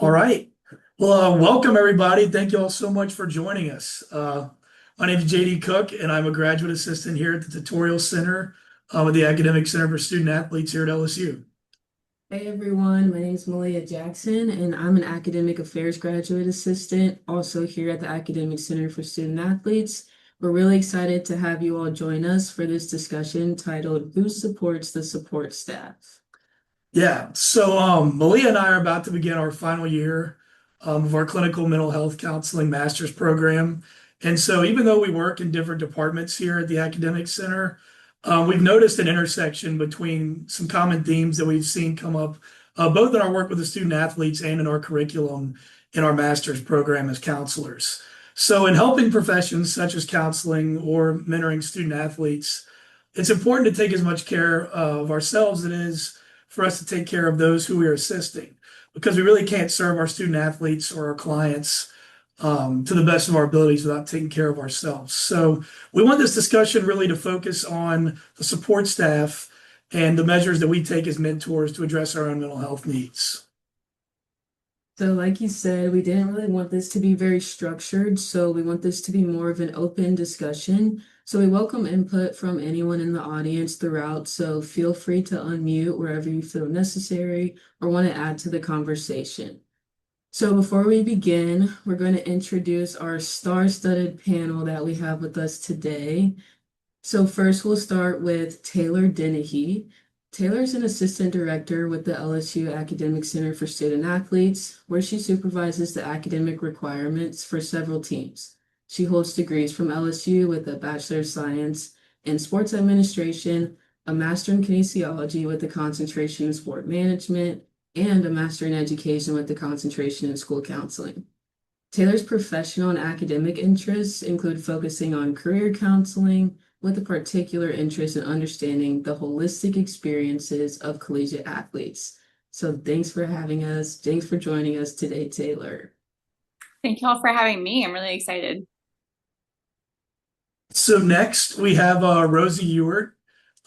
All right. Well, welcome everybody. Thank you all so much for joining us. My name is JD Cook, and I'm a graduate assistant here at the Tutorial Center with the Academic Center for Student Athletes here at LSU. Hey everyone, my name is Malea Jackson, and I'm an academic affairs graduate assistant, also here at the Academic Center for Student Athletes. We're really excited to have you all join us for this discussion titled Who Supports the Support Staff? Yeah, so Malia and I are about to begin our final year of our clinical mental health counseling master's program. And so even though we work in different departments here at the Academic Center, we've noticed an intersection between some common themes that we've seen come up both in our work with the student athletes and in our curriculum in our master's program as counselors. So in helping professions such as counseling or mentoring student athletes, it's important to take as much care of ourselves as it is for us to take care of those who we are assisting, because we really can't serve our student athletes or our clients to the best of our abilities without taking care of ourselves. So we want this discussion really to focus on the support staff and the measures that we take as mentors to address our own mental health needs. So like you said, we didn't really want this to be very structured, so we want this to be more of an open discussion. So we welcome input from anyone in the audience throughout, so feel free to unmute wherever you feel necessary or want to add to the conversation. So before we begin, we're going to introduce our star-studded panel that we have with us today. So first we'll start with Taylor Dennehy. Taylor's an assistant director with the LSU Academic Center for Student Athletes, where she supervises the academic requirements for several teams. She holds degrees from LSU with a Bachelor of Science in Sports Administration, a Master in Kinesiology with a concentration in Sport Management, and a Master in Education with a concentration in School Counseling. Taylor's professional and academic interests include focusing on career counseling, with a particular interest in understanding the holistic experiences of collegiate athletes. So thanks for having us. Thanks for joining us today, Taylor. Thank you all for having me. I'm really excited. So next we have Rosie Ewart.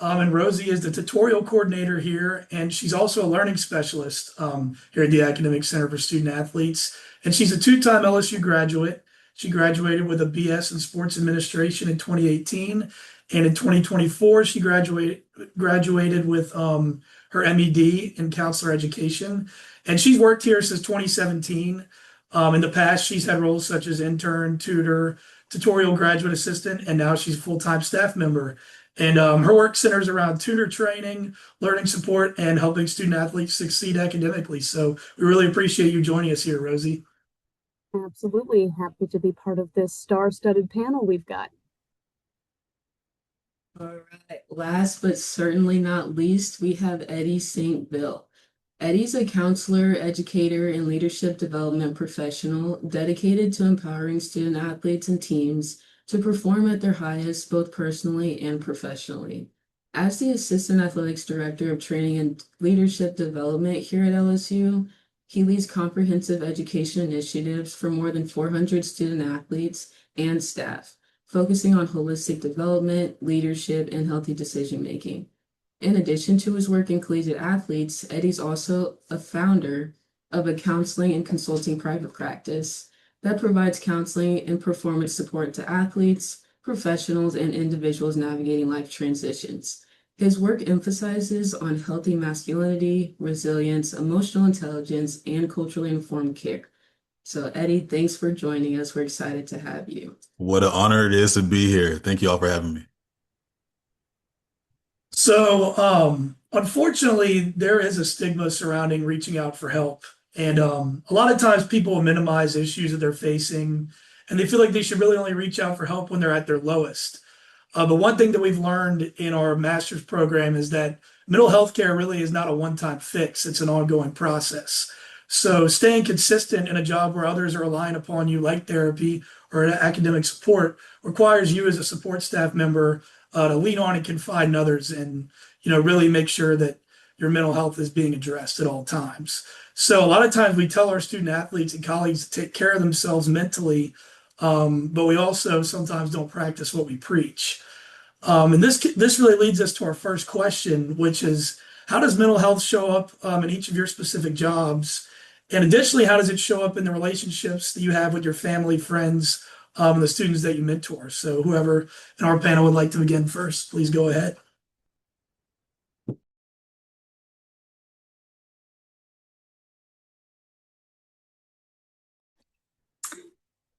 And Rosie is the tutorial coordinator here, and she's also a learning specialist here at the Academic Center for Student Athletes. And she's a two-time LSU graduate. She graduated with a BS in Sports Administration in 2018, and in 2024 she graduated with her MED in Counselor Education. And she's worked here since 2017. In the past, she's had roles such as intern, tutor, tutorial graduate assistant, and now she's a full-time staff member. And her work centers around tutor training, learning support, and helping student athletes succeed academically. So we really appreciate you joining us here, Rosie. Absolutely. Happy to be part of this star-studded panel we've got. All right. Last but certainly not least, we have Eddie St. Bill. Eddie's a counselor, educator, and leadership development professional dedicated to empowering student athletes and teams to perform at their highest, both personally and professionally. As the Assistant Athletics Director of Training and Leadership Development here at LSU, he leads comprehensive education initiatives for more than 400 student athletes and staff, focusing on holistic development, leadership, and healthy decision-making. In addition to his work in collegiate athletes, Eddie's also a founder of a counseling and consulting private practice that provides counseling and performance support to athletes, professionals, and individuals navigating life transitions. His work emphasizes on healthy masculinity, resilience, emotional intelligence, and culturally informed care. So Eddie, thanks for joining us. We're excited to have you. What an honor it is to be here. Thank you all for having me. So unfortunately, there is a stigma surrounding reaching out for help. And a lot of times people will minimize issues that they're facing, and they feel like they should really only reach out for help when they're at their lowest. But one thing that we've learned in our master's program is that mental health care really is not a one-time fix. It's an ongoing process. So staying consistent in a job where others are relying upon you, like therapy or academic support, requires you as a support staff member to lean on and confide in others, and really make sure that your mental health is being addressed at all times. So a lot of times we tell our student athletes and colleagues to take care of themselves mentally, but we also sometimes don't practice what we preach. And this really leads us to our first question, which is, how does mental health show up in each of your specific jobs? And additionally, how does it show up in the relationships that you have with your family, friends, and the students that you mentor? So whoever in our panel would like to begin first, please go ahead.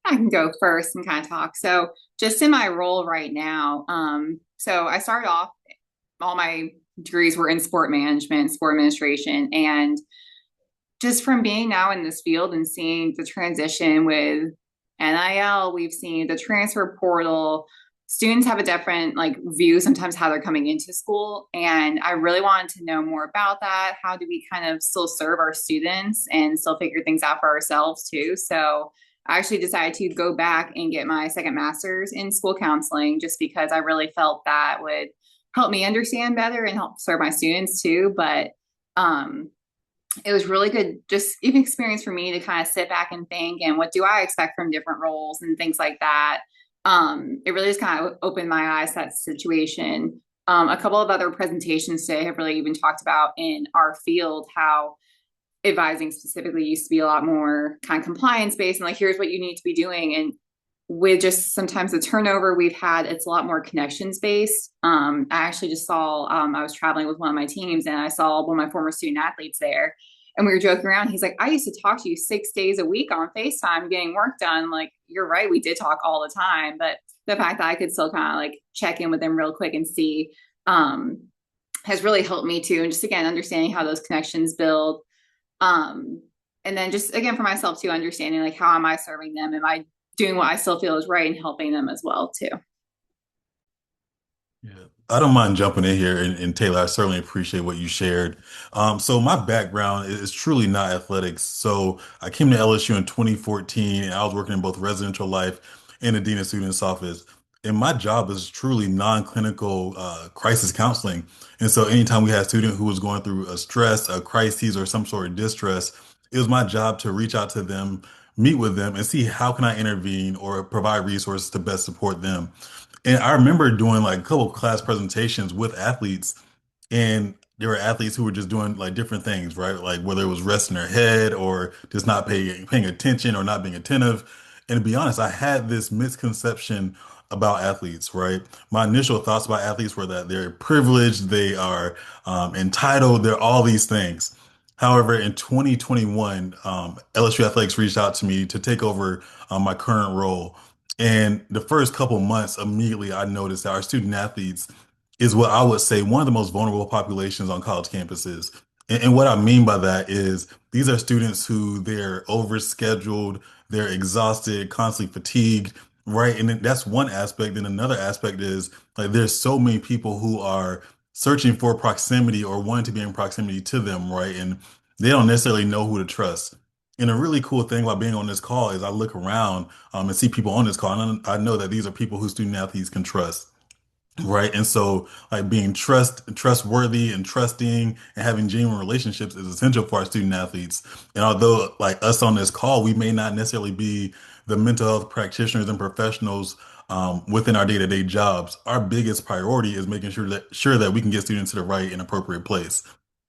I can go first and kind of talk. So just in my role right now, so I started off, all my degrees were in sport management, sport administration, and just from being now in this field and seeing the transition with NIL, we've seen the transfer portal. Students have a different like view sometimes how they're coming into school. And I really wanted to know more about that. How do we kind of still serve our students and still figure things out for ourselves too? So I actually decided to go back and get my second master's in school counseling just because I really felt that would help me understand better and help serve my students too. But it was really good, just even experience for me to kind of sit back and think, and what do I expect from different roles and things like that. It really just kind of opened my eyes to that situation. A couple of other presentations today have really even talked about in our field how advising specifically used to be a lot more kind of compliance based and like, here's what you need to be doing. And with just sometimes the turnover we've had, it's a lot more connections based. I actually just saw, I was traveling with one of my teams and I saw one of my former student athletes there. And we were joking around. He's like, I used to talk to you 6 days a week on FaceTime getting work done. Like, you're right. We did talk all the time. But the fact that I could still kind of like check in with him real quick and see has really helped me too. And just again, understanding how those connections build. And then just again, for myself too, understanding like, how am I serving them? Am I doing what I still feel is right and helping them as well too? Yeah, I don't mind jumping in here, and Taylor, I certainly appreciate what you shared. So my background is truly not athletics. So I came to LSU in 2014, and I was working in both residential life and the dean of students office. And my job is truly non-clinical crisis counseling. And so anytime we had a student who was going through a stress, a crisis, or some sort of distress, it was my job to reach out to them, meet with them, and see how can I intervene or provide resources to best support them. And I remember doing like a couple of class presentations with athletes, and there were athletes who were just doing like different things, right? Like whether it was resting their head or just not paying attention or not being attentive. And to be honest, I had this misconception about athletes, right? My initial thoughts about athletes were that they're privileged, they are entitled, they're all these things. However, in 2021, LSU Athletics reached out to me to take over my current role. And the first couple months, immediately I noticed that our student athletes is what I would say one of the most vulnerable populations on college campuses. And what I mean by that is these are students who they're overscheduled, they're exhausted, constantly fatigued, right? And then that's one aspect. Then another aspect is like there's so many people who are searching for proximity or wanting to be in proximity to them, right? And they don't necessarily know who to trust. And a really cool thing about being on this call is I look around and see people on this call, and I know that these are people who student athletes can trust. Right. And so like being trustworthy and trusting and having genuine relationships is essential for our student athletes. And although like us on this call, we may not necessarily be the mental health practitioners and professionals within our day-to-day jobs, our biggest priority is making sure that we can get students to the right and appropriate place.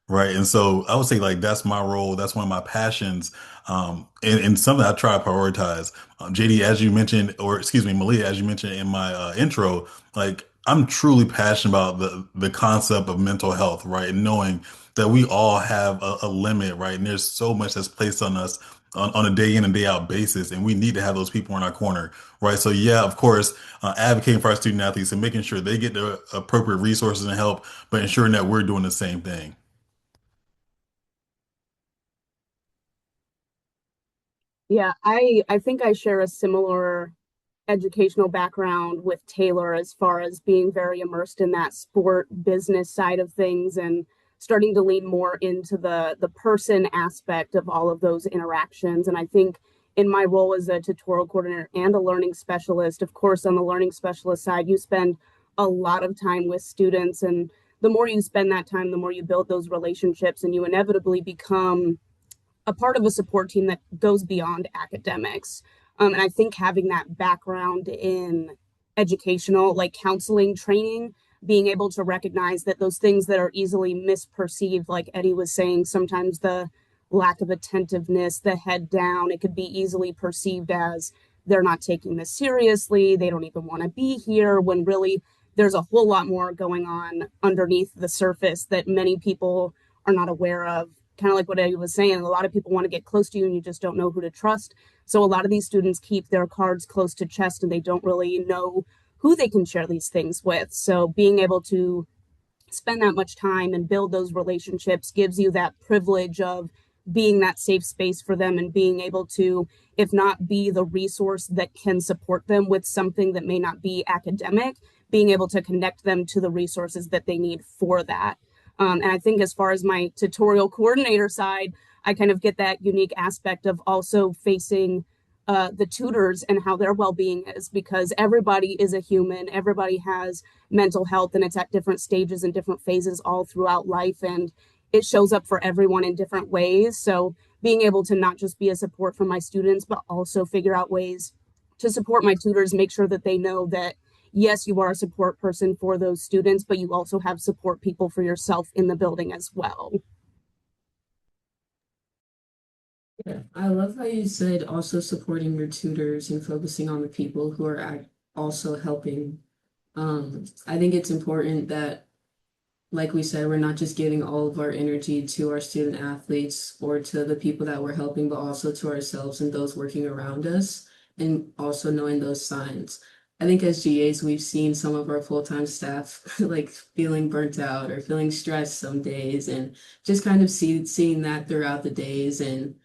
Right. And so I would say like that's my role. That's one of my passions. And something I try to prioritize. JD, as you mentioned, or excuse me, Malia, as you mentioned in my intro, like I'm truly passionate about the concept of mental health, right? And knowing that we all have a limit, right? And there's so much that's placed on us on a day in and day out basis, and we need to have those people in our corner, right? So yeah, of course, advocating for our student athletes and making sure they get the appropriate resources and help, but ensuring that we're doing the same thing. Yeah, I think I share a similar educational background with Taylor as far as being very immersed in that sport business side of things and starting to lean more into the person aspect of all of those interactions. And I think in my role as a tutorial coordinator and a learning specialist, of course, on the learning specialist side, you spend a lot of time with students, and the more you spend that time, the more you build those relationships, and you inevitably become a part of a support team that goes beyond academics. And I think having that background in educational, like counseling training, being able to recognize that those things that are easily misperceived, like Eddie was saying, sometimes lack of attentiveness, the head down. It could be easily perceived as they're not taking this seriously. They don't even want to be here, when really there's a whole lot more going on underneath the surface that many people are not aware of. Kind of like what I was saying, a lot of people want to get close to you and you just don't know who to trust. So a lot of these students keep their cards close to chest and they don't really know who they can share these things with. So being able to spend that much time and build those relationships gives you that privilege of being that safe space for them and being able to, if not be the resource that can support them with something that may not be academic, being able to connect them to the resources that they need for that. And I think as far as my tutorial coordinator side, I kind of get that unique aspect of also facing the tutors and how their well-being is, because everybody is a human, everybody has mental health, and it's at different stages and different phases all throughout life, and it shows up for everyone in different ways. So being able to not just be a support for my students, but also figure out ways to support my tutors, make sure that they know that yes, you are a support person for those students, but you also have support people for yourself in the building as well. Yeah, I love how you said also supporting your tutors and focusing on the people who are also helping. I think it's important that, like we said, we're not just giving all of our energy to our student athletes or to the people that we're helping, but also to ourselves and those working around us, and also knowing those signs. I think as GAs, we've seen some of our full-time staff like feeling burnt out or feeling stressed some days, and just kind of seeing that throughout the days. And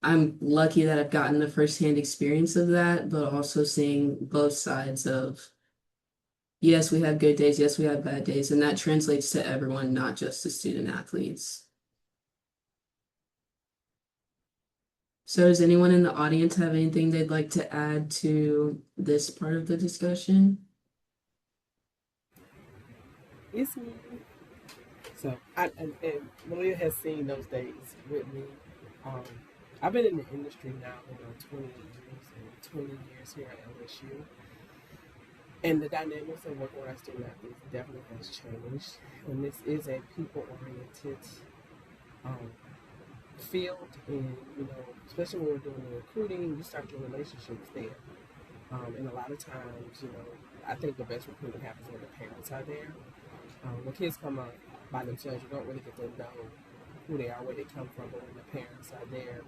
I'm lucky that I've gotten the firsthand experience of that, but also seeing both sides of, yes, we have good days, yes, we have bad days, and that translates to everyone, not just the student athletes. So does anyone in the audience have anything they'd like to add to this part of the discussion? It's me. So, and Malea has seen those days with me. Um, I've been in the industry now over 28 years and 20 years here at LSU. And the dynamics of working with our student athletes definitely has changed. And this is a people-oriented um, field. And, especially when we're doing the recruiting, you start your relationships there. And a lot of times, I think the best recruiting happens when the parents are there. When kids come up by themselves, you don't really get to know who they are, where they come from, but when the parents are there.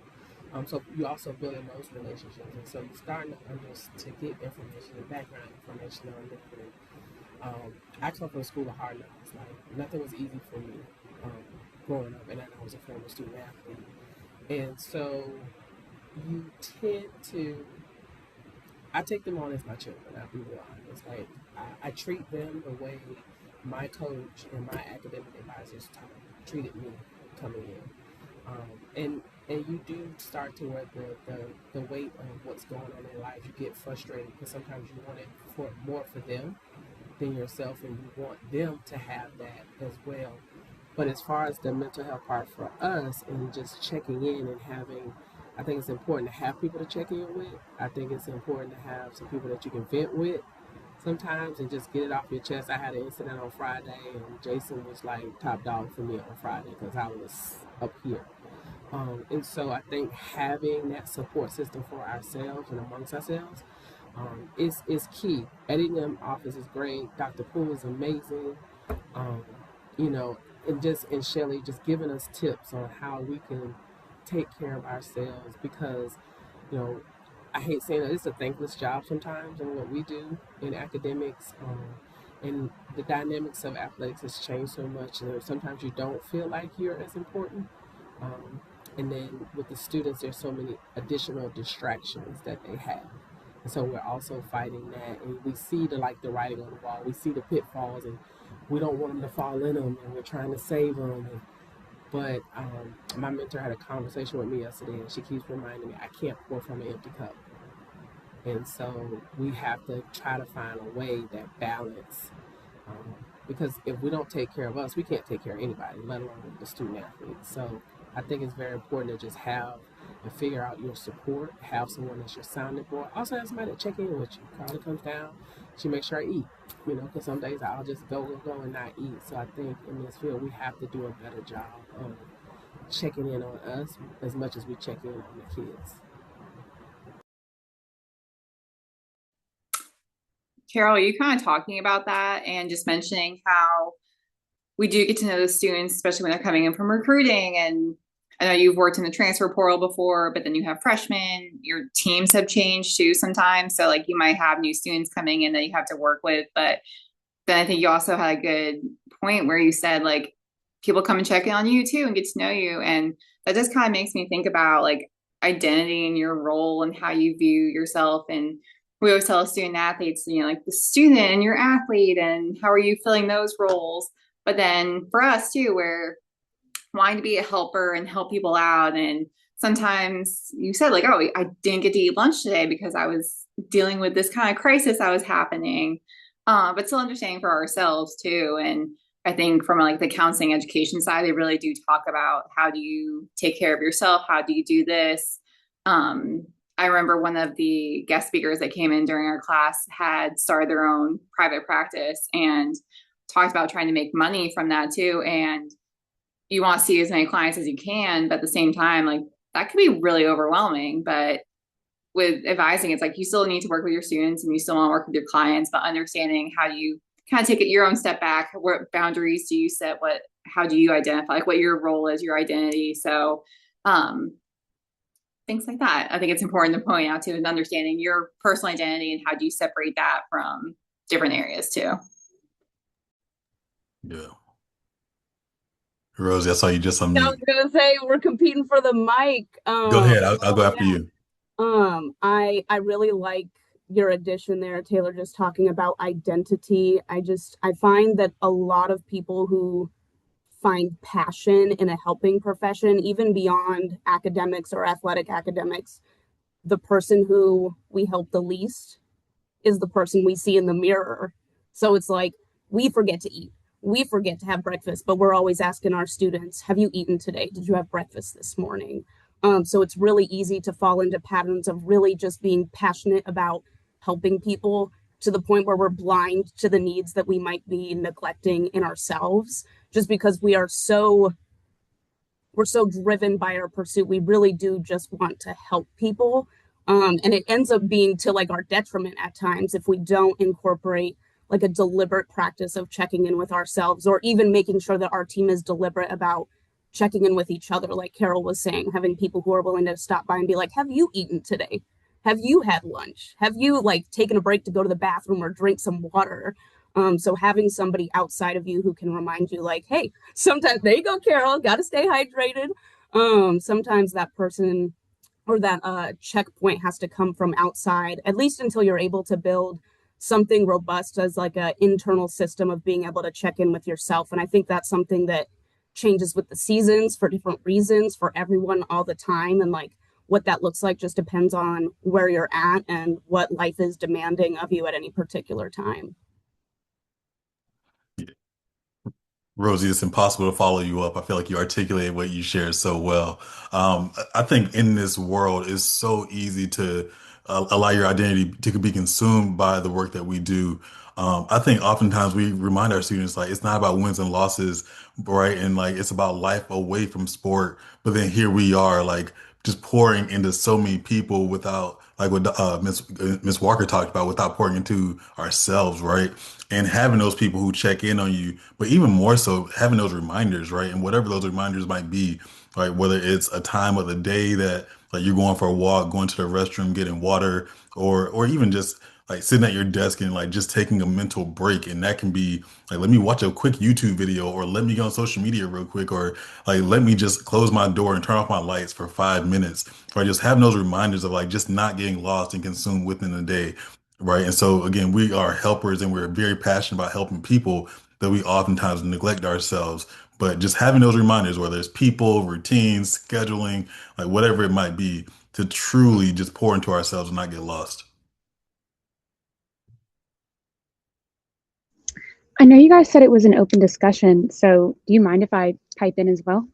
So you also building those relationships, and so you're starting to get information and background information on different. I come from a school of hard knocks. Like nothing was easy for me growing up, and I was a former student athlete, and so you tend to. I take them on as my children. I'll be real honest. Like I treat them the way my coach and my academic advisors treated me coming in. And you do start to wear the weight of what's going on in life. You get frustrated because sometimes you want it for more for them than yourself, and you want them to have that as well. But as far as the mental health part for us and just checking in and having, I think it's important to have people to check in with. I think it's important to have some people that you can vent with sometimes and just get it off your chest. I had an incident on Friday, and Jason was like top dog for me on Friday because I was up here. And so I think having that support system for ourselves and amongst ourselves is key. Eddie in office is great. Dr. Poole is amazing. Um, and Shelly just giving us tips on how we can take care of ourselves, because I hate saying that it's a thankless job sometimes in what we do in academics. And the dynamics of athletics has changed so much, and sometimes you don't feel like you're as important. And then with the students, there's so many additional distractions that they have. And so we're also fighting that, and we see the writing on the wall. We see the pitfalls, and we don't want them to fall in them, and we're trying to save them. But my mentor had a conversation with me yesterday, and she keeps reminding me I can't pour from an empty cup. And so we have to try to find a way that balance, because if we don't take care of us, we can't take care of anybody, let alone the student athletes. So I think it's very important to just have and figure out your support, have someone that's your sounding board. Also have somebody to check in with you. Carly comes down, she makes sure I eat, because some days I'll just go and not eat. So I think in this field we have to do a better job of checking in on us as much as we check in on the kids. Carol, you kind of talking about that and just mentioning how we do get to know the students, especially when they're coming in from recruiting. And I know you've worked in the transfer portal before, but then you have freshmen. Your teams have changed too sometimes. So like you might have new students coming in that you have to work with. But then I think you also had a good point where you said like people come and check in on you too and get to know you. And that just kind of makes me think about like identity and your role and how you view yourself. And we always tell student athletes, you know, like the student and your athlete and how are you filling those roles. But then for us too, we're wanting to be a helper and help people out. And sometimes you said like, oh, I didn't get to eat lunch today because I was dealing with this kind of crisis that was happening. But still understanding for ourselves too. And I think from like the counseling education side, they really do talk about how do you take care of yourself? How do you do this? I remember one of the guest speakers that came in during our class had started their own private practice and talked about trying to make money from that too. And you want to see as many clients as you can, but at the same time, like that could be really overwhelming. But with advising, it's like you still need to work with your students and you still want to work with your clients, but understanding how do you kind of take it your own step back? What boundaries do you set? How do you identify like what your role is, your identity? So things like that. I think it's important to point out too, is understanding your personal identity and how do you separate that from different areas too. Yeah. Rosie, I saw you just I unmute. was gonna say we're competing for the mic. Go ahead. I'll go after you. I really like your addition there, Taylor, just talking about identity. I find that a lot of people who find passion in a helping profession, even beyond academics or athletic academics, the person who we help the least is the person we see in the mirror. So it's like we forget to eat. We forget to have breakfast, but we're always asking our students, have you eaten today? Did you have breakfast this morning? So it's really easy to fall into patterns of really just being passionate about helping people to the point where we're blind to the needs that we might be neglecting in ourselves, just because we're so driven by our pursuit. We really do just want to help people. And it ends up being to like our detriment at times if we don't incorporate like a deliberate practice of checking in with ourselves, or even making sure that our team is deliberate about checking in with each other. Like Carol was saying, having people who are willing to stop by and be like, have you eaten today? Have you had lunch? Have you like taken a break to go to the bathroom or drink some water? So having somebody outside of you who can remind you like, hey, sometimes, there you go, Carol, got to stay hydrated. Sometimes that person or that checkpoint has to come from outside, at least until you're able to build something robust as like an internal system of being able to check in with yourself. And I think that's something that changes with the seasons for different reasons for everyone all the time. And like what that looks like just depends on where you're at and what life is demanding of you at any particular time. Rosie, it's impossible to follow you up. I feel like you articulated what you shared so well. I think in this world, it's so easy to allow your identity to be consumed by the work that we do. I think oftentimes we remind our students like it's not about wins and losses, right? And like it's about life away from sport. But then here we are, like just pouring into so many people without, like what Miss Walker talked about, without pouring into ourselves, right? And having those people who check in on you, but even more so having those reminders, right? And whatever those reminders might be, right? Whether it's a time of the day that like you're going for a walk, going to the restroom, getting water, or even just like sitting at your desk and like just taking a mental break. And that can be like, let me watch a quick YouTube video, or let me go on social media real quick, or like let me just close my door and turn off my lights for 5 minutes. Or just having those reminders of like just not getting lost and consumed within the day. Right. And so again, we are helpers and we're very passionate about helping people that we oftentimes neglect ourselves. But just having those reminders, whether it's people, routines, scheduling, like whatever it might be, to truly just pour into ourselves and not get lost. I know you guys said it was an open discussion, so do you mind if I pipe in as well?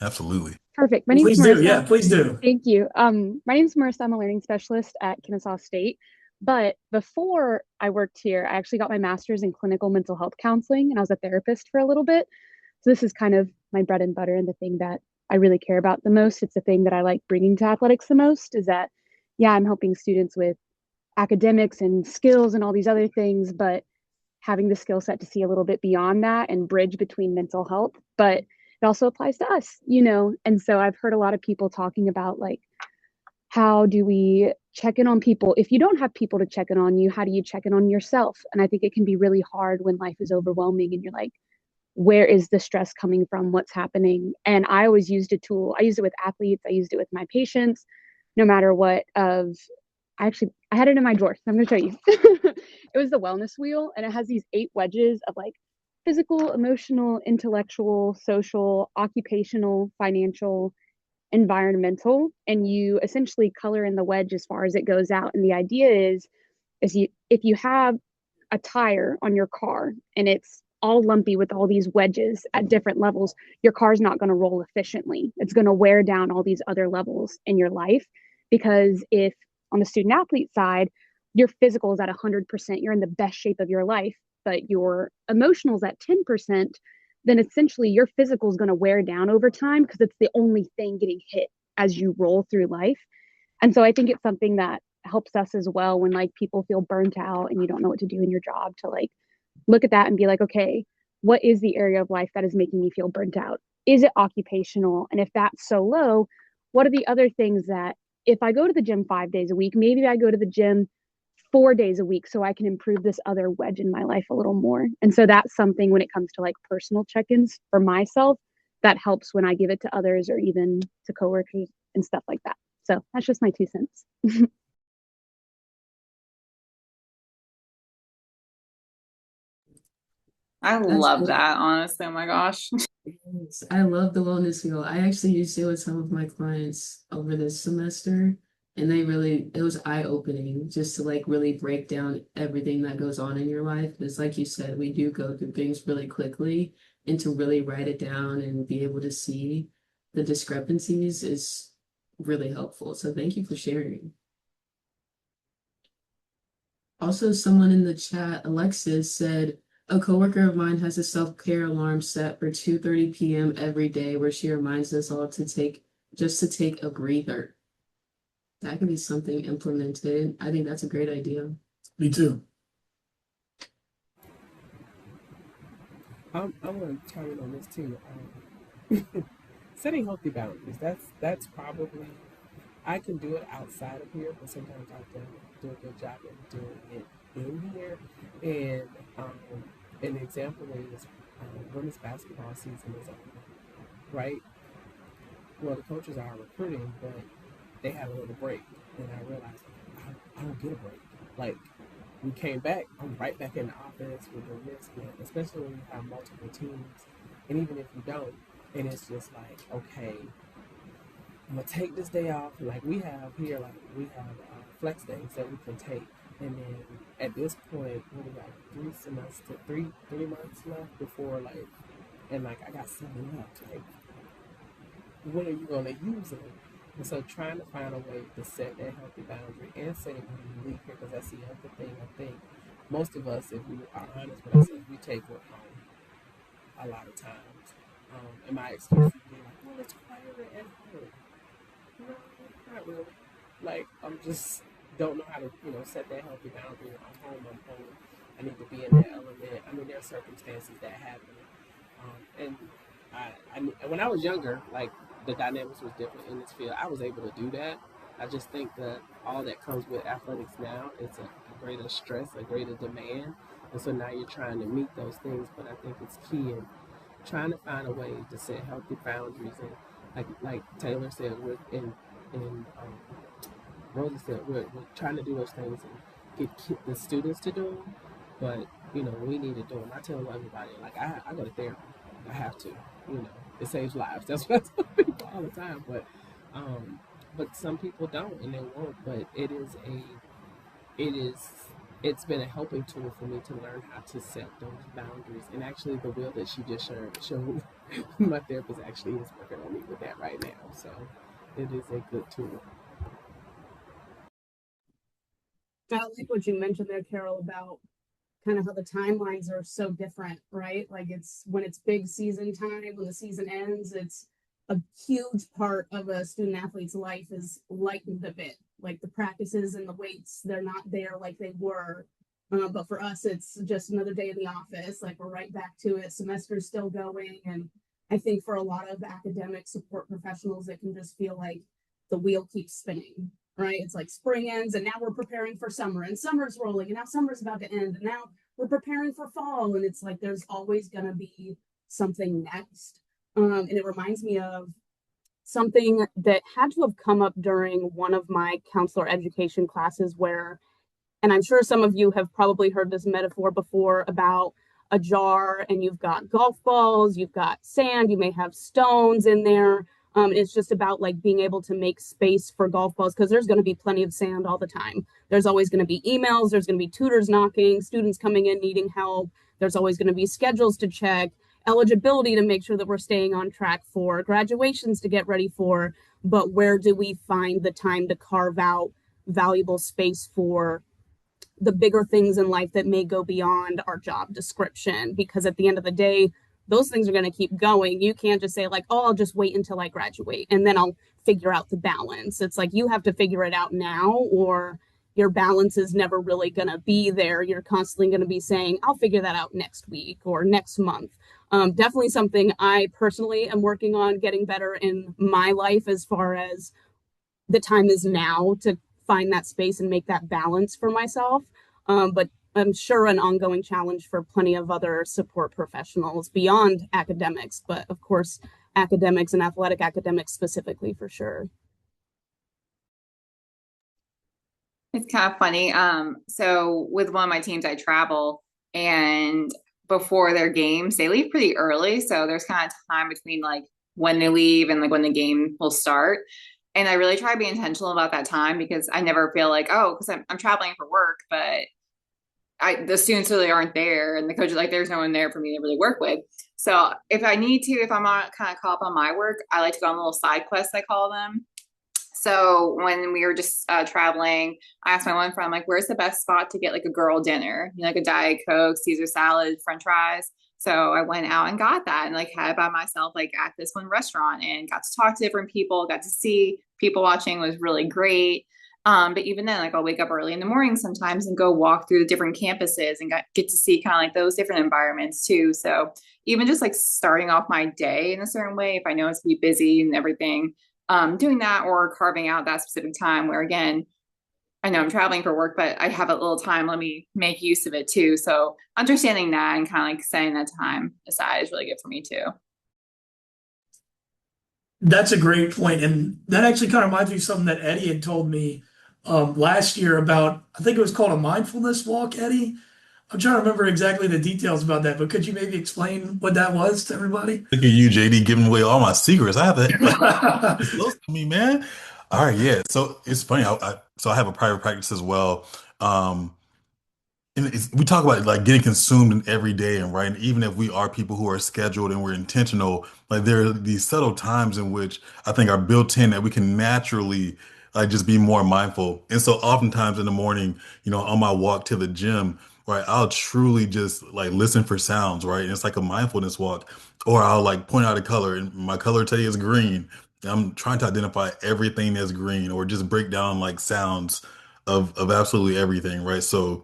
Absolutely. Perfect. My name's Please do. Marissa. Yeah, please do. Thank you. My name's Marissa. I'm a learning specialist at Kennesaw State. But before I worked here, I actually got my master's in clinical mental health counseling, and I was a therapist for a little bit. So this is kind of my bread and butter and the thing that I really care about the most. It's the thing that I like bringing to athletics the most, is that, yeah, I'm helping students with academics and skills and all these other things, but having the skill set to see a little bit beyond that and bridge between mental health. But it also applies to us, you know? And so I've heard a lot of people talking about like, how do we check in on people? If you don't have people to check in on you, how do you check in on yourself? And I think it can be really hard when life is overwhelming and you're like, where is the stress coming from? What's happening? And I always used a tool. I used it with athletes. I used it with my patients, no matter what. I had it in my drawer. So I'm going to show you. It was the wellness wheel, and it has these 8 wedges of like physical, emotional, intellectual, social, occupational, financial, environmental, and you essentially color in the wedge as far as it goes out. And the idea is if you have a tire on your car and it's all lumpy with all these wedges at different levels, your car's not going to roll efficiently. It's going to wear down all these other levels in your life. Because if on the student athlete side, your physical is at 100%, you're in the best shape of your life, but your emotional is at 10%, then essentially your physical is going to wear down over time because it's the only thing getting hit as you roll through life. And so I think it's something that helps us as well when like people feel burnt out and you don't know what to do in your job, to like look at that and be like, okay, what is the area of life that is making me feel burnt out? Is it occupational? And if that's so low, what are the other things that if I go to the gym 5 days a week, maybe I go to the gym 4 days a week so I can improve this other wedge in my life a little more. And so that's something when it comes to like personal check-ins for myself that helps when I give it to others or even to coworkers and stuff like that. So that's just my 2 cents. I That's love cool. that, honestly. Oh my gosh. Yes, I love the wellness wheel. I actually used it with some of my clients over this semester, and it was eye-opening just to like really break down everything that goes on in your life. Because like you said, we do go through things really quickly, and to really write it down and be able to see the discrepancies is really helpful. So thank you for sharing. Also, someone in the chat, Alexis, said a coworker of mine has a self-care alarm set for 2:30 p.m. every day where she reminds us all to take a breather. That could be something implemented. I think that's a great idea. Me too. I'm going to chime in on this too. Setting healthy boundaries. That's probably, I can do it outside of here, but sometimes I have to do a good job of doing it in here. And an example is women's basketball season is over, right? Well, the coaches are recruiting, but they had a little break, and I realized I don't get a break. Like, we came back, I'm right back in the office with the risk, especially when you have multiple teams, and even if you don't, and it's just like, okay, I'm gonna take this day off. Like we have here, like we have flex days that we can take, and then at this point, we got 3 months left before like, and like I got 7 left. Like, when are you gonna use it? And so trying to find a way to set that healthy boundary and say when you leave here, because that's the other thing I think most of us, if we are honest with ourselves, we take work home a lot of times. And my excuse would be like, well, it's quieter at home. No, not really. Like, I'm just don't know how to, set that healthy boundary. I'm home. I need to be in that element. I mean, there are circumstances that happen. And when I was younger, like the dynamics was different in this field. I was able to do that. I just think that all that comes with athletics now is a greater stress, a greater demand, and so now you're trying to meet those things. But I think it's key in trying to find a way to set healthy boundaries and like Taylor said, Rosa said, we're trying to do those things and get the students to do them. But we need to do them. I tell everybody, like I go to therapy. I have to. It saves lives. That's what I tell people all the time. But some people don't, and they won't. But it's been a helping tool for me to learn how to set those boundaries. And actually, the wheel that she just showed my therapist actually is working on me with that right now. So it is a good tool. I like what you mentioned there, Carol, about kind of how the timelines are so different, right? Like it's when it's big season time, when the season ends, it's a huge part of a student athlete's life is lightened a bit. Like the practices and the weights, they're not there like they were. But for us, it's just another day in the office. Like we're right back to it. Semester's still going. And I think for a lot of academic support professionals, it can just feel like the wheel keeps spinning, right? It's like spring ends and now we're preparing for summer and summer's rolling and now summer's about to end and now we're preparing for fall. And it's like there's always going to be something next. And it reminds me of something that had to have come up during one of my counselor education classes where, and I'm sure some of you have probably heard this metaphor before about a jar and you've got golf balls, you've got sand, you may have stones in there. It's just about like being able to make space for golf balls because there's going to be plenty of sand all the time. There's always going to be emails, there's going to be tutors knocking, students coming in needing help. There's always going to be schedules to check, eligibility to make sure that we're staying on track for, graduations to get ready for. But where do we find the time to carve out valuable space for the bigger things in life that may go beyond our job description? Because at the end of the day, those things are going to keep going. You can't just say like, oh, I'll just wait until I graduate and then I'll figure out the balance. It's like you have to figure it out now, or your balance is never really going to be there. You're constantly going to be saying, I'll figure that out next week or next month. Definitely something I personally am working on getting better in my life as far as the time is now to find that space and make that balance for myself. But I'm sure an ongoing challenge for plenty of other support professionals beyond academics, but of course, academics and athletic academics specifically for sure. It's kind of funny. So with one of my teams, I travel, and before their games, they leave pretty early. So there's kind of time between like when they leave and like when the game will start. And I really try to be intentional about that time because I never feel like, oh, because I'm traveling for work, but the students really aren't there, and the coach is like, there's no one there for me to really work with. So if I need to, if I'm on kind of caught up on my work, I like to go on little side quests, I call them. So when we were just traveling, I asked my one friend, like, where's the best spot to get like a girl dinner? You know, like a Diet Coke, Caesar salad, French fries. So I went out and got that and like had it by myself, like at this one restaurant, and got to talk to different people, got to see people watching, was really great. But even then, like I'll wake up early in the morning sometimes and go walk through the different campuses and get to see kind of like those different environments too. So even just like starting off my day in a certain way, if I know it's gonna be busy and everything, doing that or carving out that specific time where again, I know I'm traveling for work, but I have a little time. Let me make use of it too. So understanding that and kind of like setting that time aside is really good for me too. That's a great point. And that actually kind of reminds me of something that Eddie had told me last year about, I think it was called a mindfulness walk, Eddie. I'm trying to remember exactly the details about that, but could you maybe explain what that was to everybody? Look at you, JD, giving away all my secrets. I have to like disclose to me, man. All right, yeah. So it's funny. So I have a private practice as well. Um, and we talk about like getting consumed in every day, and right, and even if we are people who are scheduled and we're intentional, like there are these subtle times in which I think are built in that we can naturally like just be more mindful. And so oftentimes in the morning, on my walk to the gym, right, I'll truly just like listen for sounds, right? And it's like a mindfulness walk. Or I'll like point out a color, and my color today is green. And I'm trying to identify everything that's green, or just break down like sounds of absolutely everything, right? So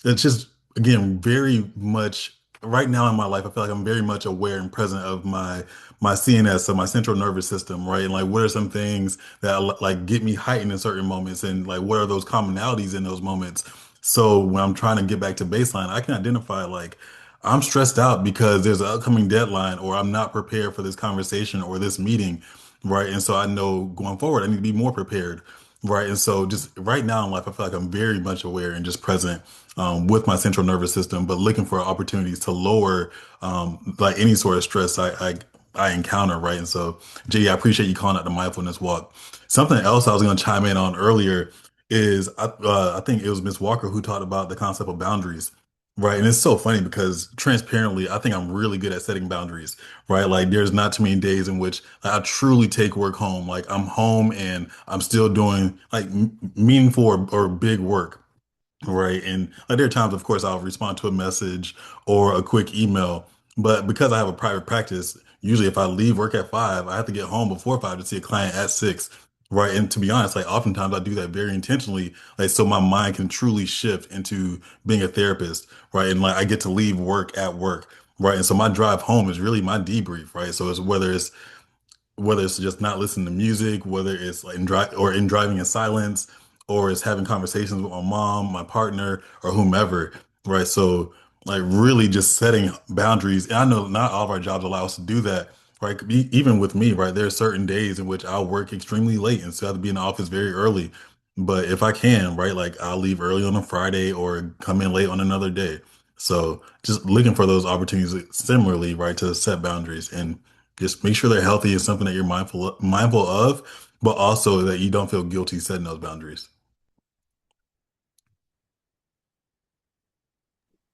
it's just again very much right now in my life. I feel like I'm very much aware and present of my CNS, so my central nervous system, right? And like, what are some things that like get me heightened in certain moments, and like, what are those commonalities in those moments? So when I'm trying to get back to baseline, I can identify like I'm stressed out because there's an upcoming deadline, or I'm not prepared for this conversation or this meeting, right? And so I know going forward, I need to be more prepared. Right. And so just right now in life, I feel like I'm very much aware and just present with my central nervous system, but looking for opportunities to lower like any sort of stress I encounter. Right. And so, Jay, I appreciate you calling out the mindfulness walk. Something else I was going to chime in on earlier is I think it was Miss Walker who talked about the concept of boundaries. Right. And it's so funny because transparently, I think I'm really good at setting boundaries. Right. Like there's not too many days in which I truly take work home. Like I'm home and I'm still doing like meaningful or big work. Right. And like there are times, of course, I'll respond to a message or a quick email. But because I have a private practice, usually if I leave work at 5, I have to get home before 5 to see a client at 6. Right. And to be honest, like oftentimes I do that very intentionally, like so my mind can truly shift into being a therapist. Right. And like I get to leave work at work. Right. And so my drive home is really my debrief. Right. So it's whether it's just not listening to music, whether it's like in driving in silence, or it's having conversations with my mom, my partner, or whomever, right? So like really just setting boundaries. And I know not all of our jobs allow us to do that, right? Even with me, right? There are certain days in which I'll work extremely late and so I have to be in the office very early. But if I can, right, like I'll leave early on a Friday or come in late on another day. So just looking for those opportunities similarly, right, to set boundaries and just make sure they're healthy is something that you're mindful of, but also that you don't feel guilty setting those boundaries.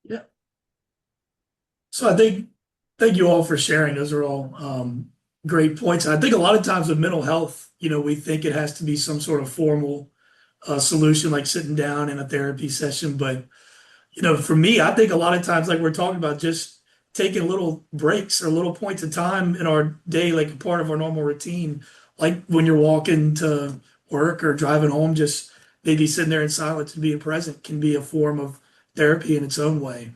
Yeah. So I think thank you all for sharing. Those are all great points. I think a lot of times with mental health, we think it has to be some sort of formal solution, like sitting down in a therapy session. But for me, I think a lot of times, like we're talking about, just taking little breaks or little points of time in our day, like a part of our normal routine, like when you're walking to work or driving home, just maybe sitting there in silence and being present can be a form of therapy in its own way.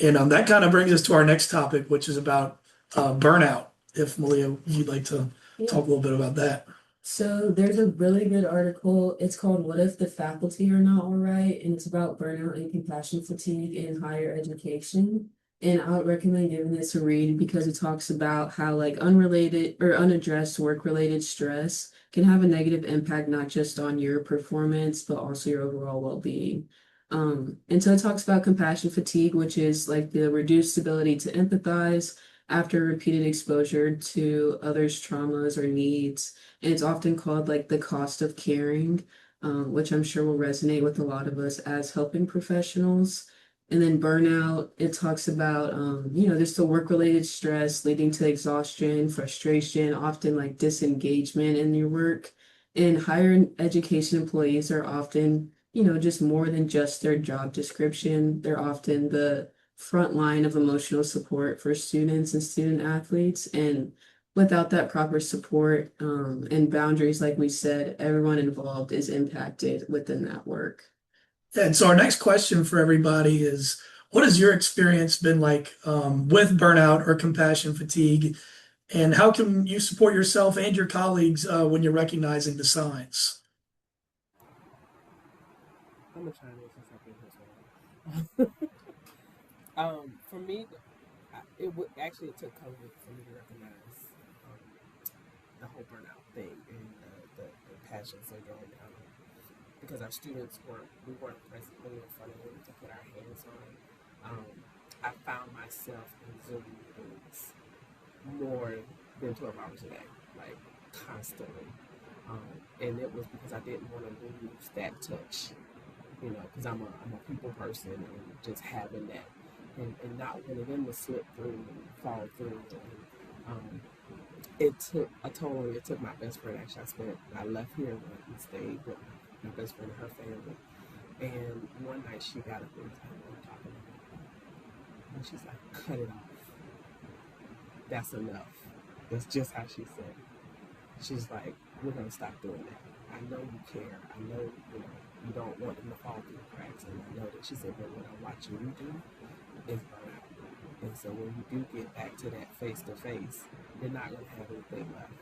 And that kind of brings us to our next topic, which is about burnout. If Malia, you'd like to Yeah. talk a little bit about that. So there's a really good article. It's called "What If the Faculty Are Not All Right?" and it's about burnout and compassion fatigue in higher education. And I would recommend giving this a read because it talks about how like unrelated or unaddressed work-related stress can have a negative impact not just on your performance, but also your overall well-being. And so it talks about compassion fatigue, which is like the reduced ability to empathize after repeated exposure to others' traumas or needs. And it's often called like the cost of caring, which I'm sure will resonate with a lot of us as helping professionals. And then burnout, it talks about, just the work-related stress leading to exhaustion, frustration, often like disengagement in your work. And higher education employees are often, just more than just their job description. They're often the front line of emotional support for students and student athletes. And without that proper support and boundaries, like we said, everyone involved is impacted within that work. And so our next question for everybody is, what has your experience been like with burnout or compassion fatigue? And how can you support yourself and your colleagues when you're recognizing the signs? I'm gonna try this since I've been here so long. For me, it took COVID for me to recognize the whole burnout thing and the passion syndrome. Because our students we weren't presently in front of them to put our hands on. I found myself in Zoom meetings more than 12 hours a day, like constantly. And it was because I didn't want to lose that touch, because I'm a people person and just having that and not wanting them to slip through and fall through. And, it took my best friend. Actually, I left here and stayed with my best friend and her family. And one night she got up and was like, "What are you talking about?" And she's like, "Cut it off. That's enough." That's just how she said it. She's like, "We're gonna stop doing that. I know you care. I know you don't want them to fall through the cracks, and I know that." She said, "But what I'm watching you do is burnout. And so when you do get back to that face to face, you're not gonna have anything left."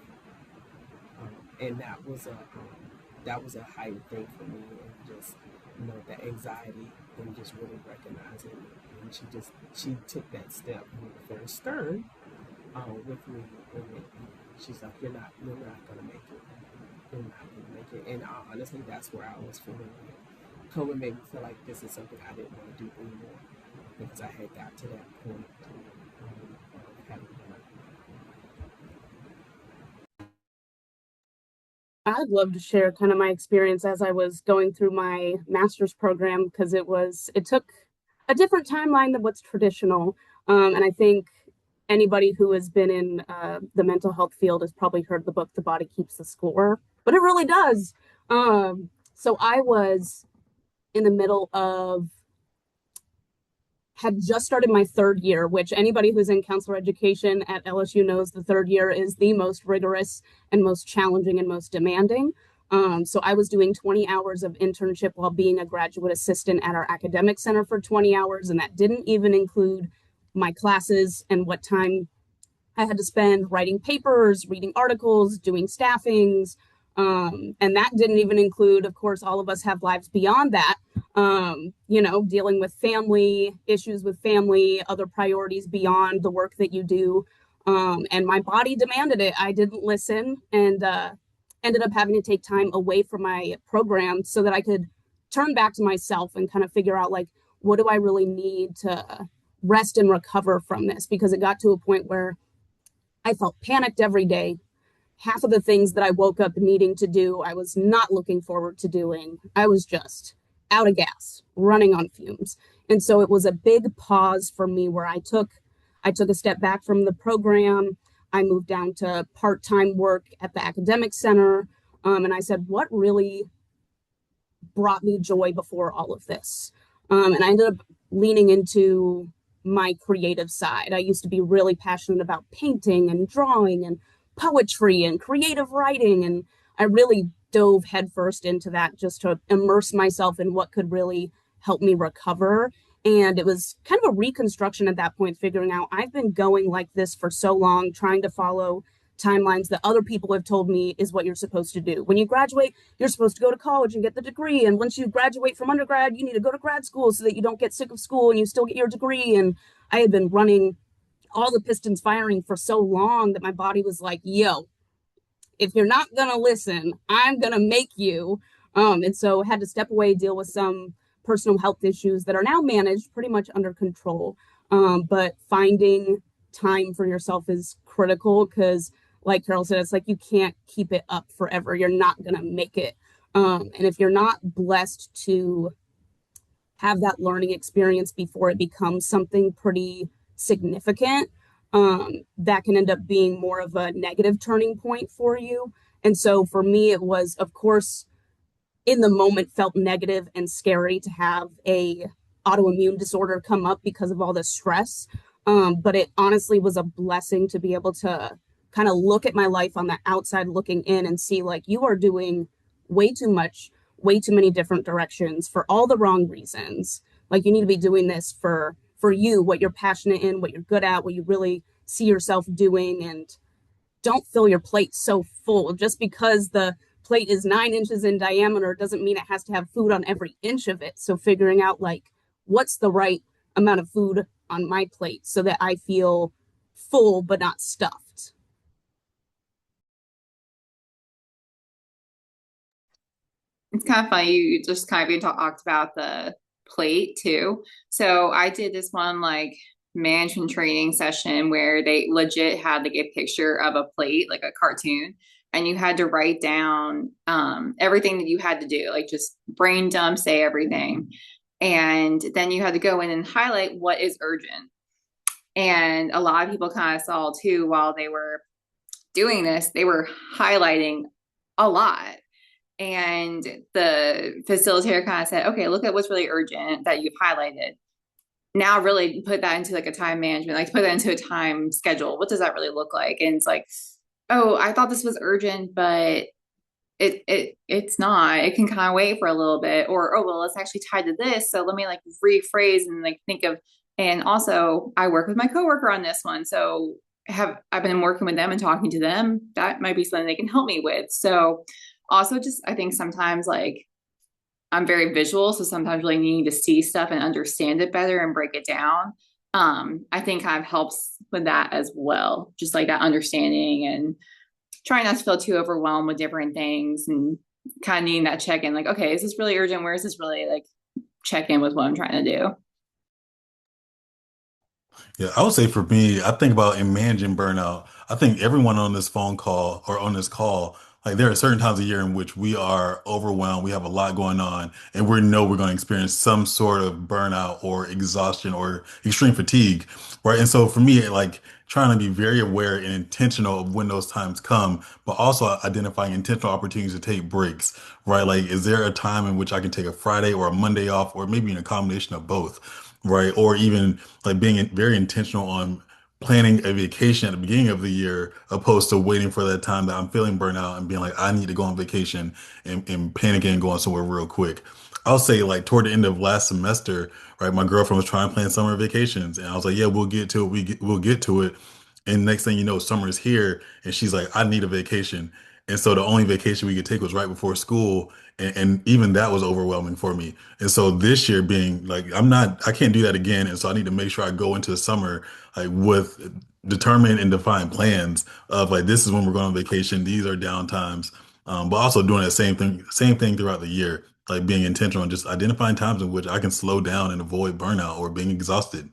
And that was a heightened thing for me, and just the anxiety and just really recognizing it. And she took that step very stern with me, and she's like, you're not gonna make it. You're not gonna make it." And honestly, that's where I was feeling like COVID made me feel like this is something I didn't want to do anymore because I had got to that point of having done it. I'd love to share kind of my experience as I was going through my master's program because it took a different timeline than what's traditional. And I think anybody who has been in the mental health field has probably heard the book The Body Keeps the Score, but it really does. So I was in the middle of had just started my third year, which anybody who's in counselor education at LSU knows the third year is the most rigorous and most challenging and most demanding. So I was doing 20 hours of internship while being a graduate assistant at our academic center for 20 hours. And that didn't even include my classes and what time I had to spend writing papers, reading articles, doing staffings. And that didn't even include, of course, all of us have lives beyond that, dealing with family, issues with family, other priorities beyond the work that you do. And my body demanded it. I didn't listen and ended up having to take time away from my program so that I could turn back to myself and kind of figure out, like, what do I really need to rest and recover from this? Because it got to a point where I felt panicked every day. Half of the things that I woke up needing to do, I was not looking forward to doing. I was just out of gas, running on fumes. And so it was a big pause for me where I took a step back from the program. I moved down to part-time work at the academic center. And I said, what really brought me joy before all of this? And I ended up leaning into my creative side. I used to be really passionate about painting and drawing and poetry and creative writing. And I really dove headfirst into that just to immerse myself in what could really help me recover. And it was kind of a reconstruction at that point, figuring out I've been going like this for so long, trying to follow timelines that other people have told me is what you're supposed to do. When you graduate, you're supposed to go to college and get the degree. And once you graduate from undergrad, you need to go to grad school so that you don't get sick of school and you still get your degree. And I had been running all the pistons firing for so long that my body was like, yo, if you're not going to listen, I'm going to make you. And so had to step away, deal with some personal health issues that are now managed pretty much under control. But finding time for yourself is critical because, like Carol said, it's like you can't keep it up forever. You're not going to make it. And if you're not blessed to have that learning experience before it becomes something pretty significant, that can end up being more of a negative turning point for you. And so for me, it was, of course, in the moment felt negative and scary to have a autoimmune disorder come up because of all the stress. But it honestly was a blessing to be able to kind of look at my life on the outside looking in and see, like, you are doing way too much, way too many different directions for all the wrong reasons. Like, you need to be doing this for you, what you're passionate in, what you're good at, what you really see yourself doing. And don't fill your plate so full. Just because the plate is 9 inches in diameter doesn't mean it has to have food on every inch of it. So figuring out, like, what's the right amount of food on my plate so that I feel full but not stuffed. It's kind of funny. You just kind of even talked about the plate too. So I did this one like management training session where they legit had like a picture of a plate, like a cartoon, and you had to write down everything that you had to do, like just brain dump, say everything. And then you had to go in and highlight what is urgent. And a lot of people kind of saw too while they were doing this, they were highlighting a lot. And the facilitator kind of said, okay, look at what's really urgent that you've highlighted. Now really put that into like a time management, like put that into a time schedule. What does that really look like? And it's like, oh, I thought this was urgent, but it's not. It can kind of wait for a little bit. Or, oh, well, it's actually tied to this. So let me like rephrase and like think of, and also I work with my coworker on this one. So I've been working with them and talking to them. That might be something they can help me with. So also just, I think sometimes like I'm very visual. So sometimes really needing to see stuff and understand it better and break it down. I think kind of helps with that as well. Just like that understanding and trying not to feel too overwhelmed with different things and kind of needing that check in, like, okay, is this really urgent? Where is this really like check in with what I'm trying to do? Yeah, I would say for me, I think about in managing burnout. I think everyone on this phone call or on this call like there are certain times of year in which we are overwhelmed, we have a lot going on, and we know we're going to experience some sort of burnout or exhaustion or extreme fatigue, right? And so for me, like trying to be very aware and intentional of when those times come, but also identifying intentional opportunities to take breaks, right? Like, is there a time in which I can take a Friday or a Monday off, or maybe in a combination of both, right? Or even like being very intentional on planning a vacation at the beginning of the year opposed to waiting for that time that I'm feeling burnout and being like, I need to go on vacation and panicking and going somewhere real quick. I'll say like toward the end of last semester, right, my girlfriend was trying to plan summer vacations and I was like, yeah, we'll get to it. We'll get to it. And next thing you know, summer is here and she's like, I need a vacation. And so the only vacation we could take was right before school. And even that was overwhelming for me. And so this year being like, I can't do that again. And so I need to make sure I go into the summer like with determined and defined plans of like this is when we're going on vacation, these are down times, but also doing that same thing throughout the year, like being intentional and just identifying times in which I can slow down and avoid burnout or being exhausted.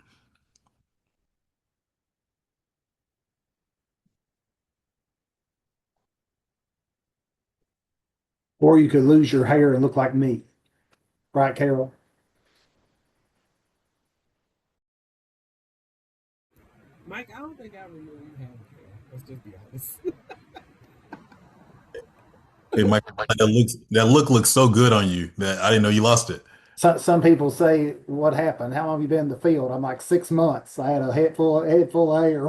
Or you could lose your hair and look like me, right, Carol? Mike, I don't think I remember you having hair. Let's just be honest. Hey, Mike, that look looks so good on you that I didn't know you lost it. Some people say, "What happened? How long have you been in the field?" I'm like 6 months. I had a head full of hair.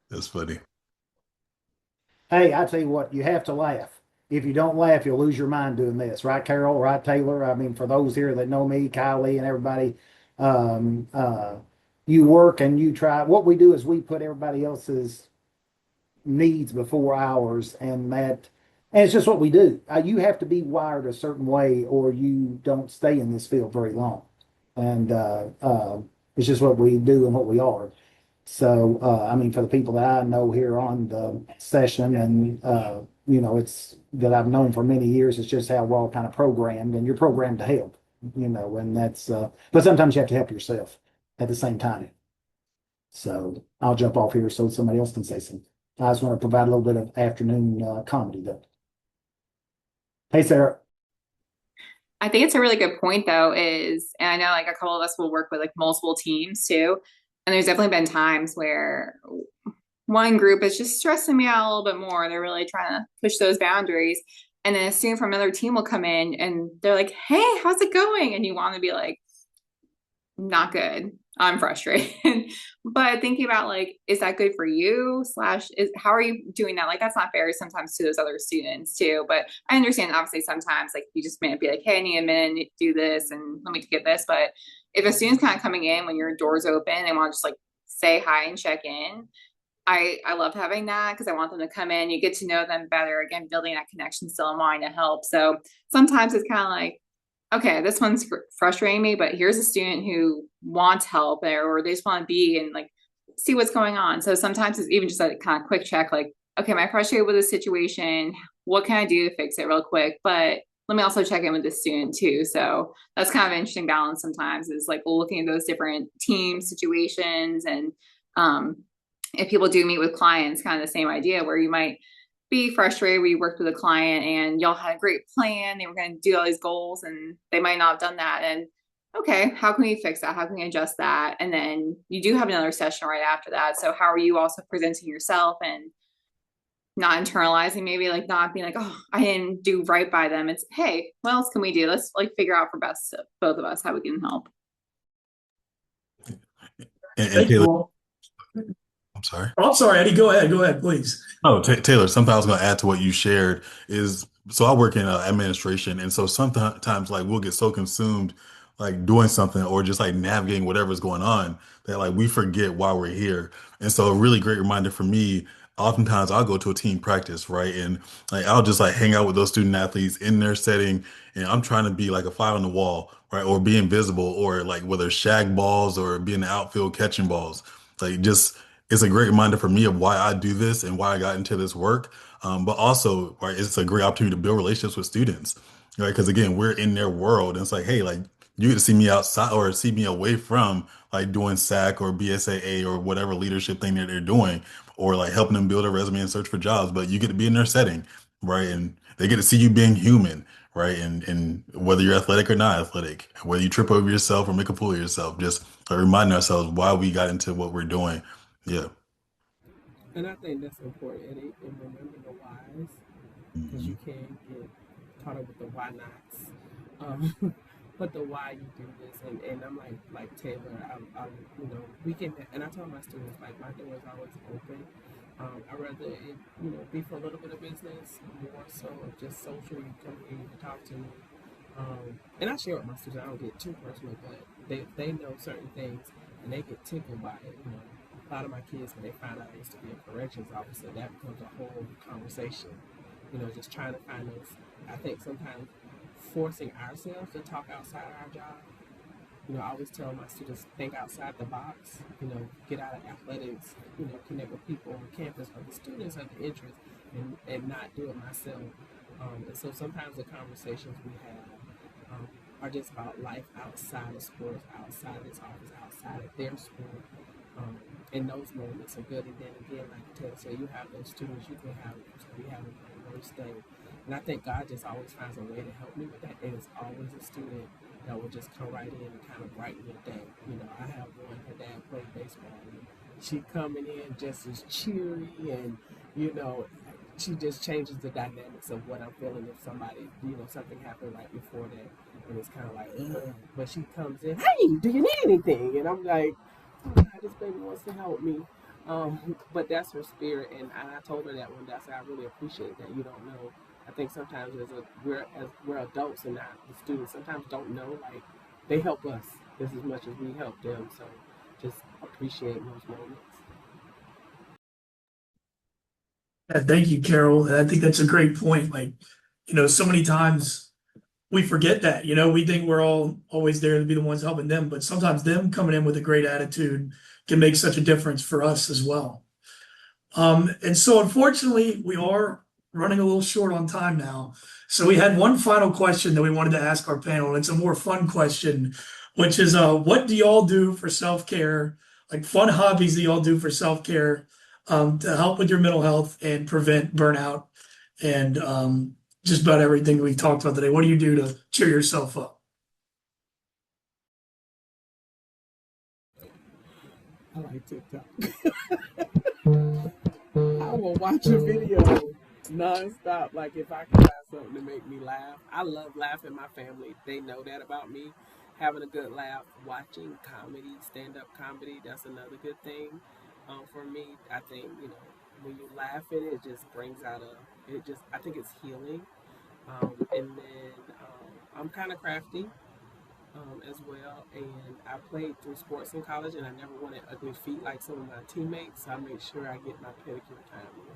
That's funny. Hey, I tell you what, you have to laugh. If you don't laugh, you'll lose your mind doing this, right, Carol? Right, Taylor? I mean, for those here that know me, Kylie, and everybody, um, uh, you work and you try. What we do is we put everybody else's needs before ours, and it's just what we do. You have to be wired a certain way, or you don't stay in this field very long, and it's just what we do and what we are. So, I mean, for the people that I know here on the session, and it's that I've known for many years, it's just how we're all kind of programmed, and you're programmed to help, and that's. But sometimes you have to help yourself at the same time. So I'll jump off here so somebody else can say something. I just want to provide a little bit of afternoon comedy though. Hey, Sarah. I think it's a really good point though, and I know like a couple of us will work with like multiple teams too. And there's definitely been times where one group is just stressing me out a little bit more. They're really trying to push those boundaries. And then a student from another team will come in and they're like, hey, how's it going? And you want to be like, not good. I'm frustrated. But thinking about like, is that good for you? Slash, is how are you doing that? Like, that's not fair sometimes to those other students too. But I understand obviously sometimes like you just may be like, hey, I need a minute to do this and let me get this. But if a student's kind of coming in when your door's open, they want to just like say hi and check in. I love having that because I want them to come in. You get to know them better. Again, building that connection still and wanting to help. So sometimes it's kind of like, okay, this one's frustrating me, but here's a student who wants help or they just want to be and like see what's going on. So sometimes it's even just a kind of quick check, like, okay, am I frustrated with this situation? What can I do to fix it real quick? But let me also check in with the student too. So that's kind of an interesting balance sometimes is like looking at those different team situations. And if people do meet with clients, kind of the same idea where you might be frustrated where you worked with a client and y'all had a great plan. They were going to do all these goals and they might not have done that. And okay, how can we fix that? How can we adjust that? And then you do have another session right after that. So how are you also presenting yourself and not internalizing, maybe like not being like, oh, I didn't do right by them. It's, hey, what else can we do? Let's like figure out for best both of us how we can help. And Thank you Taylor, all. I'm sorry. Oh, I'm sorry, Eddie. Go ahead, please. Oh, Taylor, something I was going to add to what you shared is so I work in administration, and so sometimes like we'll get so consumed like doing something or just like navigating whatever's going on that like we forget why we're here. And so a really great reminder for me, oftentimes I'll go to a team practice, right? And like I'll just like hang out with those student athletes in their setting, and I'm trying to be like a fly on the wall, right? Or be invisible, or like whether shag balls or be in the outfield catching balls, like just it's a great reminder for me of why I do this and why I got into this work. But also, right, it's a great opportunity to build relationships with students, right? Because again, we're in their world, and it's like, hey, like you get to see me outside or see me away from like doing SAC or BSAA or whatever leadership thing that they're doing, or like helping them build a resume and search for jobs. But you get to be in their setting, right? And they get to see you being human, right? And whether you're athletic or not athletic, whether you trip over yourself or make a fool of yourself, just remind ourselves why we got into what we're doing. Yeah. And I think that's important, Eddie, and remember the whys, because Mhm. you can get caught up with the why nots. Um, but the why you do this, and I'm like Taylor, we can, and I tell my students, like, my door is always open. I'd rather it, be for a little bit of business, more so of just social. You come here, you can talk to me. And I share with my students. I don't get too personal, but they know certain things and they get tickled by it. A lot of my kids, when they find out I used to be a corrections officer, that becomes a whole conversation. Just trying to find those. I think sometimes forcing ourselves to talk outside our job. I always tell my students, think outside the box. Get out of athletics. Connect with people on campus, but the students have the interest, and not do it myself. And so sometimes the conversations we have are just about life outside of sports, outside of this office, outside of their sport. And those moments are good. And then again, like Taylor said, you have those students, you can have, we have a worst day. And I think God just always finds a way to help me with that. And it's always a student that will just come right in and kind of brighten your day. I have one, her dad played baseball, and she coming in just as cheery, and you know, she just changes the dynamics of what I'm feeling if somebody, something happened right before that, and it's kind of like, ugh. But she comes in, hey, do you need anything? And I'm like, oh God, this baby wants to help me. But that's her spirit, and I told her that one day. I said, I really appreciate that. You don't know. I think sometimes we're adults and not the students. Sometimes don't know, like, they help us just as much as we help them. So just appreciate those moments. Yeah, thank you, Carol. And I think that's a great point. Like, so many times we forget that, we think we're all always there to be the ones helping them, but sometimes them coming in with a great attitude can make such a difference for us as well. And so unfortunately, we are running a little short on time now. So we had one final question that we wanted to ask our panel, and it's a more fun question, which is what do y'all do for self-care, like fun hobbies that y'all do for self-care, to help with your mental health and prevent burnout and just about everything we've talked about today. What do you do to cheer yourself up? I like TikTok. I will watch a video nonstop. Like, if I can find something to make me laugh. I love laughing. My family, they know that about me. Having a good laugh, watching comedy, stand-up comedy, that's another good thing. For me, I think, when you laugh at it, it just brings out I think it's healing. And then I'm kind of crafty as well. And I played through sports in college, and I never wanted ugly feet like some of my teammates. So I make sure I get my pedicure time in.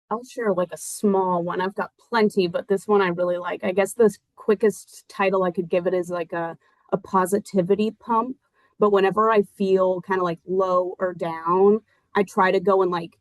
I'll share like a small one. I've got plenty, but this one I really like. I guess the quickest title I could give it is like a positivity pump. But whenever I feel kind of like low or down, I try to go and like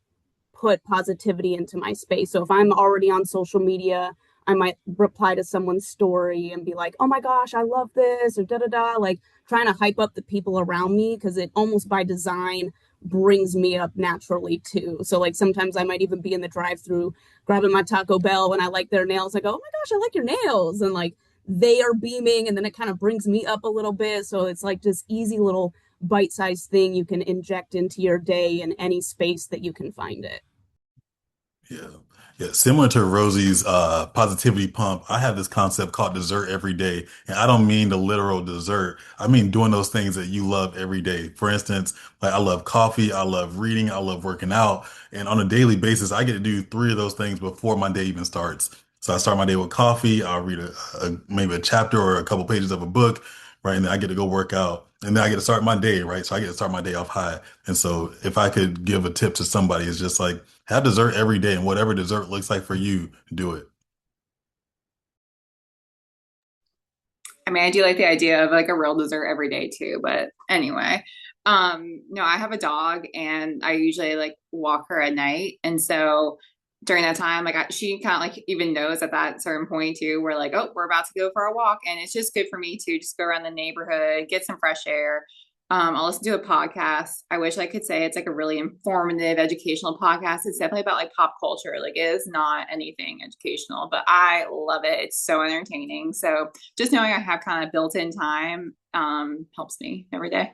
put positivity into my space. So if I'm already on social media, I might reply to someone's story and be like, oh my gosh, I love this, or da da da, like trying to hype up the people around me because it almost by design brings me up naturally too. So like sometimes I might even be in the drive-through grabbing my Taco Bell when I like their nails, like, oh my gosh, I like your nails. And like they are beaming and then it kind of brings me up a little bit. So it's like this easy little bite-sized thing you can inject into your day in any space that you can find it. Yeah. Yeah. Similar to Rosie's positivity pump, I have this concept called dessert every day. And I don't mean the literal dessert. I mean doing those things that you love every day. For instance, like I love coffee, I love reading, I love working out. And on a daily basis, I get to do three of those things before my day even starts. So I start my day with coffee, I'll read maybe a chapter or a couple pages of a book, right? And then I get to go work out. And then I get to start my day, right? So I get to start my day off high. And so if I could give a tip to somebody, it's just like have dessert every day, and whatever dessert looks like for you, do it. I mean, I do like the idea of like a real dessert every day too, but anyway. No, I have a dog and I usually like walk her at night. And so during that time, like she kind of like even knows at that certain point too, we're like, oh, we're about to go for a walk. And it's just good for me to just go around the neighborhood, get some fresh air. I'll listen to a podcast. I wish I could say it's like a really informative educational podcast. It's definitely about like pop culture. Like it is not anything educational, but I love it. It's so entertaining. So just knowing I have kind of built-in time helps me every day.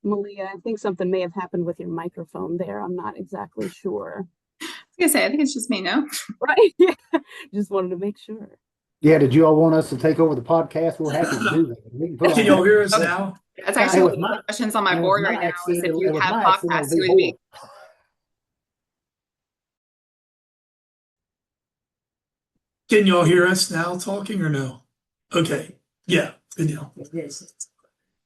Malia, I think something may have happened with your microphone there. I'm not exactly sure. I was gonna say, I think it's just me, no? Right? Yeah. Just wanted to make sure. Yeah, did you all want us to take over the podcast? We're happy to do that. We can put Can on y'all hear us Okay. now? That's And actually with one of my the questions on my and with board my right now is accent, if you and with have my accent, it'll podcasts, be who would be horrible. Can y'all hear us now talking or no? Okay. Yeah, good deal. Yes.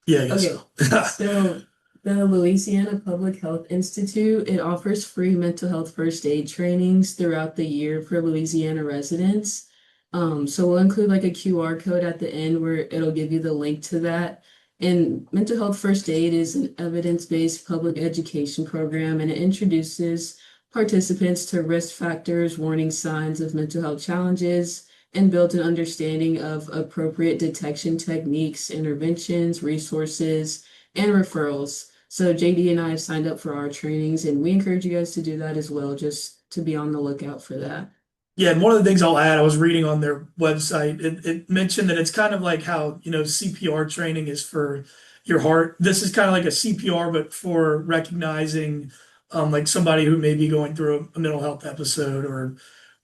Yeah, I guess Okay. so. So the Louisiana Public Health Institute, it offers free mental health first aid trainings throughout the year for Louisiana residents. So we'll include like a QR code at the end where it'll give you the link to that. And mental health first aid is an evidence-based public education program, and it introduces participants to risk factors, warning signs of mental health challenges, and build an understanding of appropriate detection techniques, interventions, resources, and referrals. So JD and I have signed up for our trainings, and we encourage you guys to do that as well, just to be on the lookout for that. Yeah, and one of the things I'll add, I was reading on their website, it mentioned that it's kind of like how, CPR training is for your heart. This is kind of like a CPR, but for recognizing like somebody who may be going through a mental health episode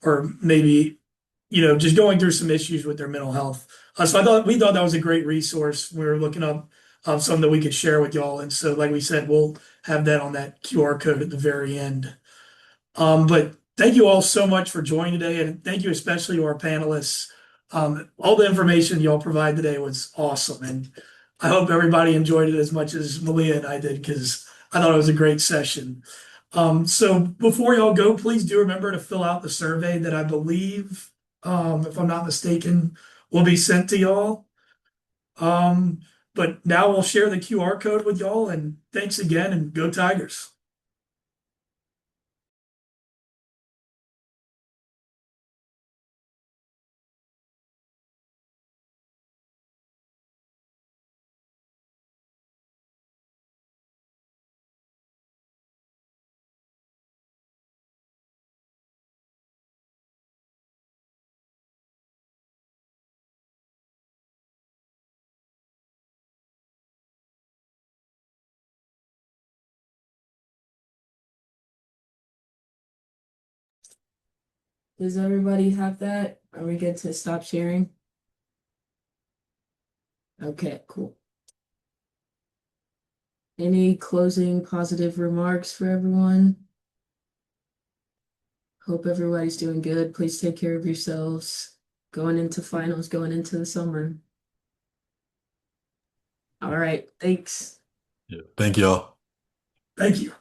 or maybe, just going through some issues with their mental health. So we thought that was a great resource. We were looking up something that we could share with y'all. And so, like we said, we'll have that on that QR code at the very end. But thank you all so much for joining today, and thank you especially to our panelists. All the information y'all provide today was awesome, and I hope everybody enjoyed it as much as Malia and I did because I thought it was a great session. So before y'all go, please do remember to fill out the survey that I believe, if I'm not mistaken, will be sent to y'all. But now we'll share the QR code with y'all, and thanks again, and go Tigers. Does everybody have that? Are we good to stop sharing? Okay, cool. Any closing positive remarks for everyone? Hope everybody's doing good. Please take care of yourselves. Going into finals, going into the summer. All right, thanks. Yeah. Thank y'all. Thank you.